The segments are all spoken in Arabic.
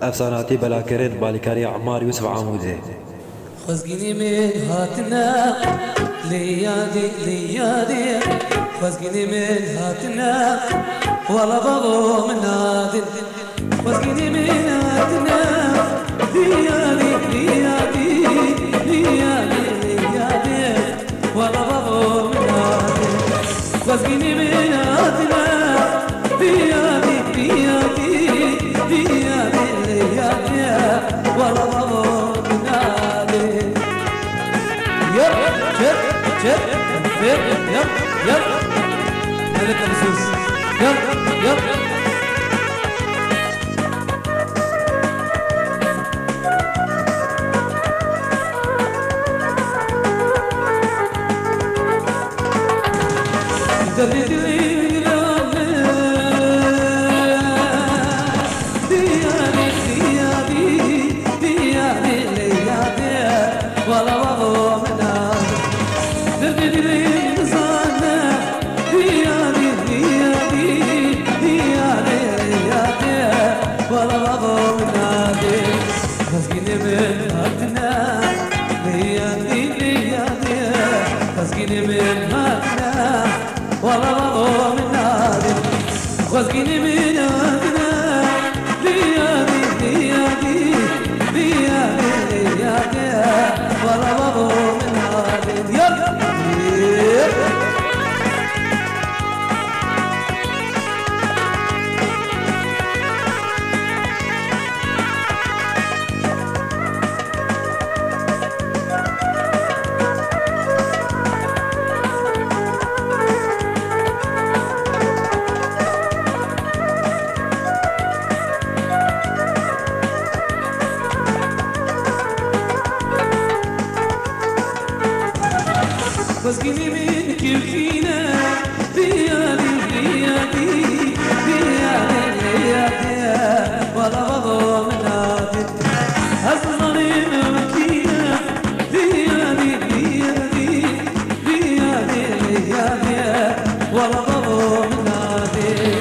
افساناتی بلاکرین بالکاری عمار یوسف عاموده. خزگینی من هاتنا لیادی لیادی خزگینی من هاتنا ولا بابو من نادن خزگینی من هاتنا لیادی لیادی لیادی لیادی ولا بابو من نادن خزگینی من هاتنا لیادی لیادی لیادی لیادی ولا بابو Yap, yap, yap, yap, yap. Mehmet Aziz. Yap, yap. خزقيني من هاتنا ليادي ليادي ليادي ليادي ولا بابو من هاتنا يلا خزقيني من كيفينا ليالي ليالي ليالي ليالي ولا بابو من نادي أصغري مكينا ليالي ليالي ليالي ليالي ولا بابو من نادي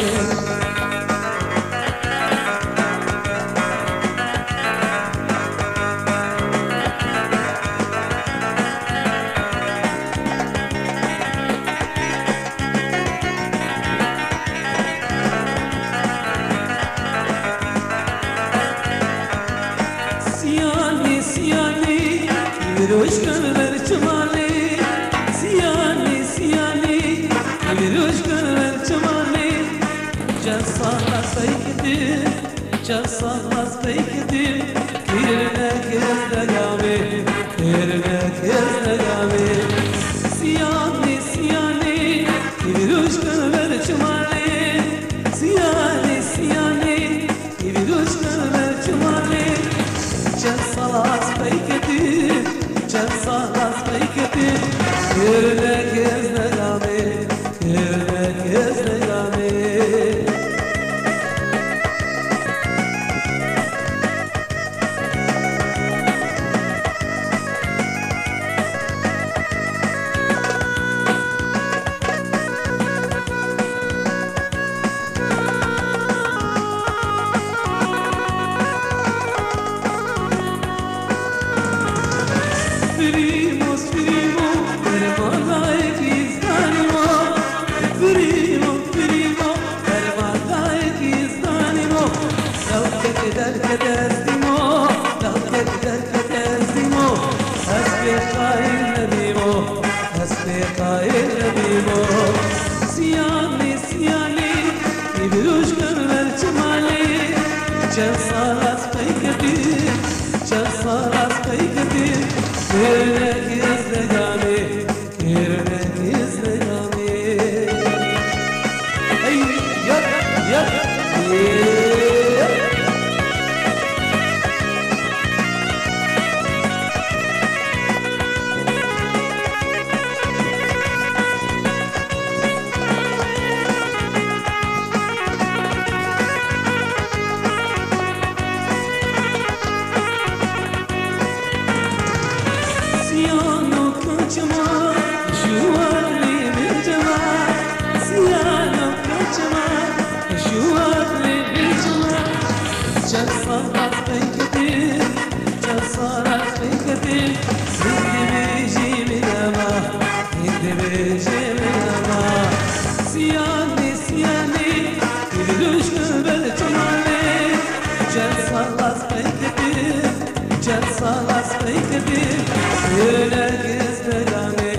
Viruş kırılır çımali Siyani siyani Viruş kırılır çımali Can sağlas beykedir Can sağlas beykedir Kirine kezde gami Kirine kezde gami Siyani siyani Viruş kırılır çımali Siyani siyani Viruş kırılır çımali Can sağlas beykedir Can sağlas beykedir Kirine kezde gami Kirine kezde gami Primos, primo, hermana X-Danimo Primo, primo, hermana X-Danimo Lav keder kedersimo Lav keder kedersimo Hasbi kail nebimo Hasbi kail nebimo Siyani, siyani İbiruş kırver çımali Can salas beykedir Can salas beykedir Kirine kezde gami Kirine kezde gami Hey yap yap Siyano kaçma şu halli bir cema Siyano kaçma şu halli bir cema Can sana كيرنك استقامي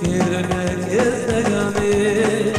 كيرنك استقامي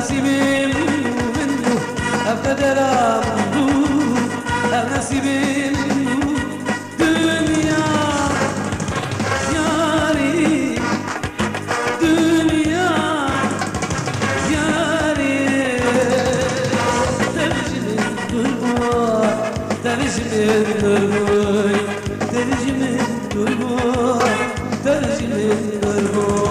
نصيبي منه أقدر نصيبي منه دنيا ياري دنيا ياري ترجم الدموع ترجم الدموع ترجم الدموع ترجم الدموع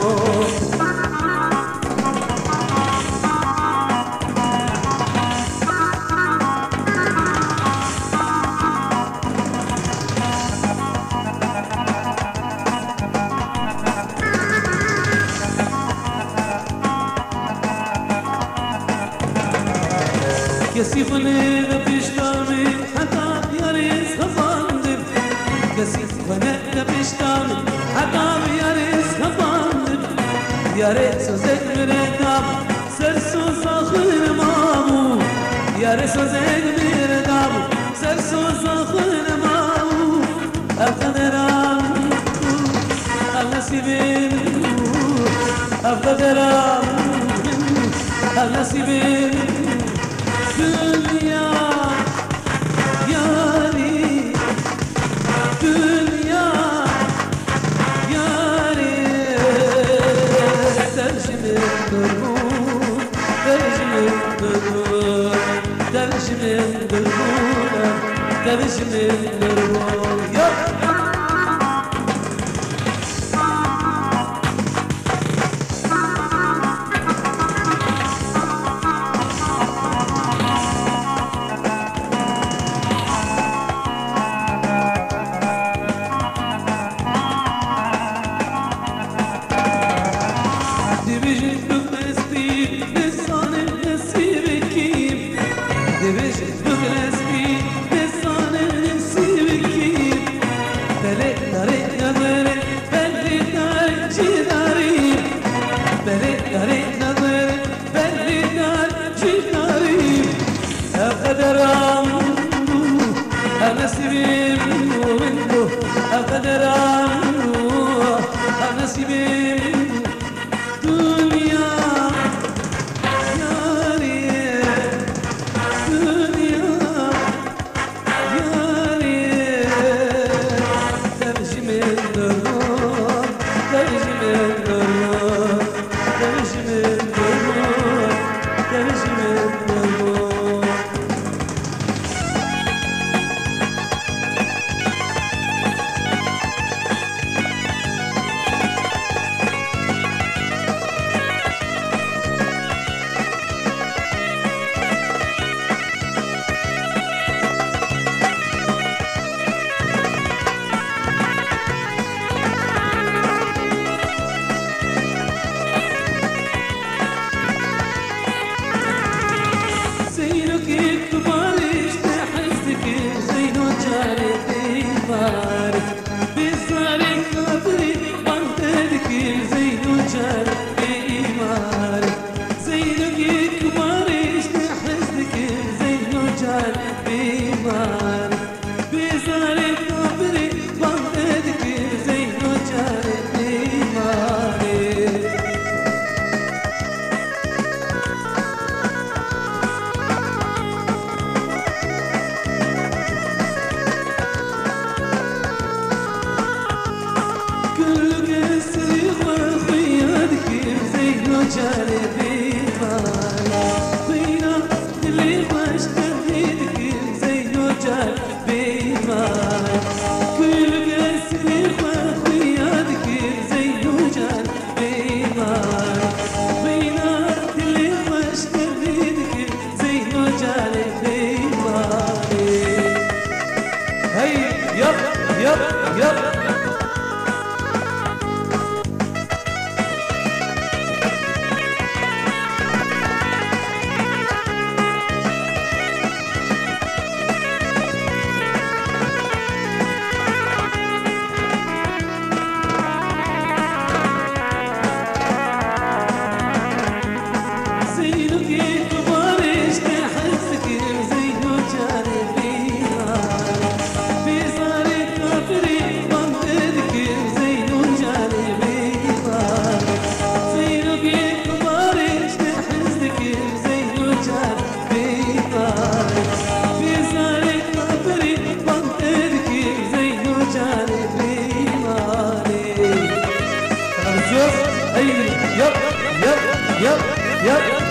كسيفني نبيشتامي حتى ياريس هفاندب كسيفني نبيشتامي حتى ياريس هفاندب ياريس وزيك مرداب سرسو ساخن مامو ياريس وزيك مرداب سرسو ساخن مامو أقدرام النسيبين أقدرام النسيبين دنيا ياري دنيا ياري ترجم الدموع ترجم الدموع ترجم الدموع ترجم الدموع يا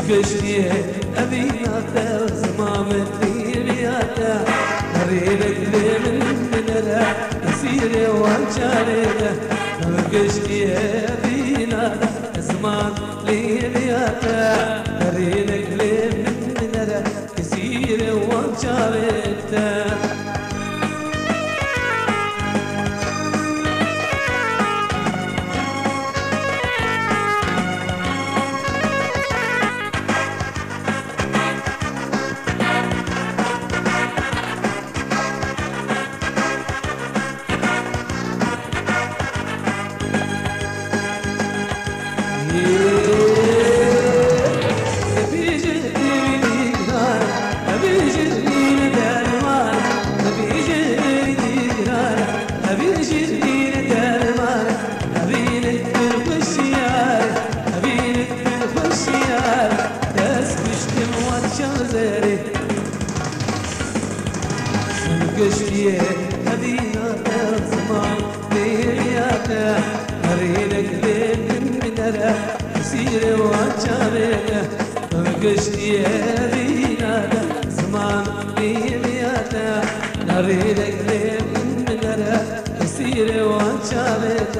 كشتي أبينا زمامة بياتا أريدك لي من لا أسيري وانشاريك كشتي أبينا زمامة بياتا أريدك لي من لا أسيري وانشاريك قشتي هذينا زمان لياتا أريدك لين من لا سير وانشارك قشتي هذينا زمان لياتا أريدك لين من لا سير وانشارك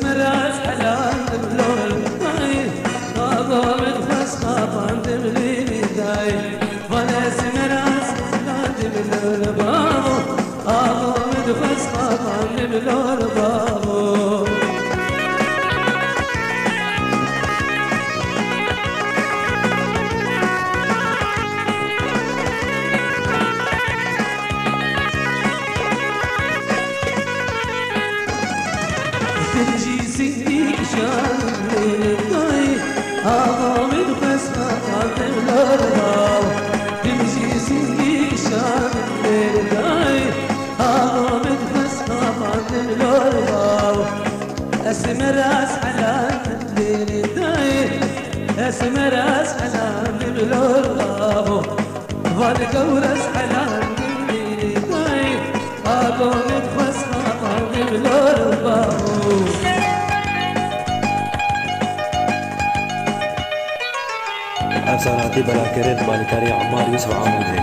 مرأس حلال بلول طاير غاضب تخص خافان تبليني داير وناس مرأس حلال بلول بابو غاضب تخص خافان بلول بابو تجي سيدي شان للطاي عظامد خسمة قاتل الأرباو تجي سيدي شان للطاي عظامد خسمة قاتل الأرباو أسمر أسحلان للطاي أسمر أسحلان للأرباو والقور أسحلان للطاي عظامد خسمة قاتل الأرباو أفساناتي بلاكرين مالكاري عمار يوسف عمودي